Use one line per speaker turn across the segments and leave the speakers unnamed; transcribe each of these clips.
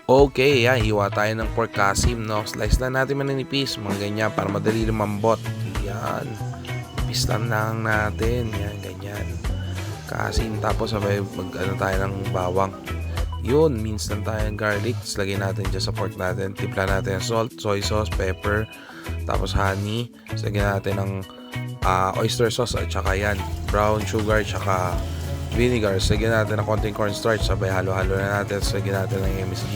Okay, yan. Hiwa tayo ng pork kasim, no? Slice lang natin maninipis, mga ganyan, para madali lumambot. Yan. Ipis lang natin. Yan, ganyan. Kasim, tapos sabay mag-ano tayo ng bawang. Yun, mince lang tayo ng garlic. Tapos lagay natin dyan sa pork natin. Timpla natin ng salt, soy sauce, pepper, tapos honey. Tapos lagyan natin ng oyster sauce at saka yan, brown sugar, tsaka vinegar. Lagyan natin ng konting cornstarch, sabay halo-halo na natin. Tapos lagyan natin ng MSG.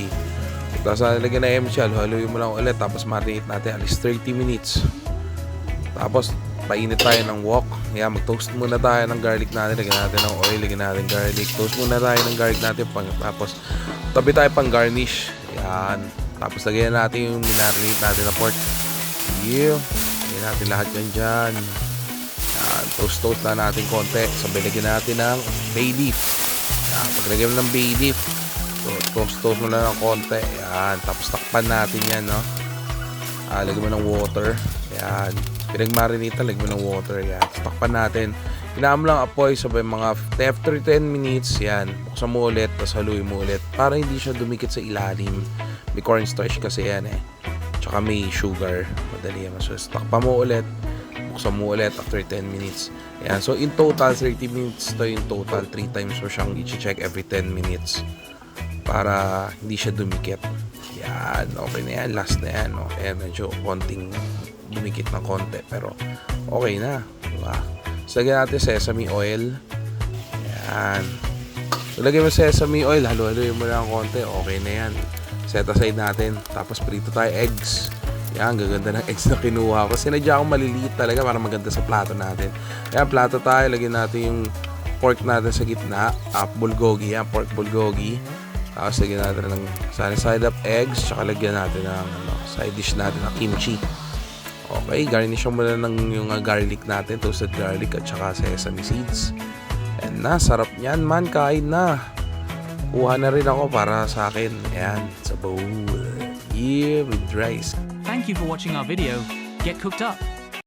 Tapos lagyan ng MSG, halo-haloyin mo lang ulit. Tapos marinate natin at least 30 minutes. Tapos painit tayo ng wok. Yan, mag-toast muna tayo ng garlic natin. Lagyan natin ng oil, lagyan natin garlic. Toast muna tayo ng garlic natin. Tapos tabi tayo pang garnish. Yan. Tapos lagyan natin yung minarinate natin na pork. Yeah. Lagyan natin lahat yan dyan. Yan. Toast na natin konti. Sabay lagyan natin ng bay leaf. Yan. Paglagyan mo ng bay leaf, toast mo lang ng konti. Yan. Tapos takpan natin yan, no? Lagyan mo ng water. Yan. Pinag-marinate na, lagyan mo ng water. Yan. Tapos takpan natin. Pinaan mo lang apoy, sabay mga after 10 minutes. Yan. Buksan mo ulit, tapos haluin mo ulit. Para hindi siya dumikit sa ilalim. May cornstarch kasi yan eh. Tsaka may sugar. Madali yan. So, takpan mo ulit. Buksan mo ulit after 10 minutes. Yan. So, in total, 30 minutes to in total. 3 times mo siyang i-check every 10 minutes. Para hindi siya dumikit. Yan. Okay na yan. Last na yan. No? Ayan, medyo konting dumikit ng konti. Pero, okay na. Diba? So, lagyan natin sesame oil. Yan. So, lagyan mo sesame oil. Halo-haloyin mo lang konti. Okay na yan. Set aside natin. Tapos, prito tayo eggs. Yan, gaganda ng eggs na kinuha ko. Sinadya akong maliliit talaga para maganda sa plato natin. Yan, plato tayo. Lagyan natin yung pork natin sa gitna. Bulgogi. Yan, pork bulgogi. Tapos lagyan natin ng side up eggs. Tsaka lagyan natin ng side dish natin ng kimchi. Okay, garnish mo na ng yung garlic natin. Toasted garlic at tsaka sesame seeds. And na, sarap niyan man. Kain na. Kuha na rin ako para sa akin. Ayan, sa bowl. Yeah, with rice.
Thank you for watching our video. Get cooked up.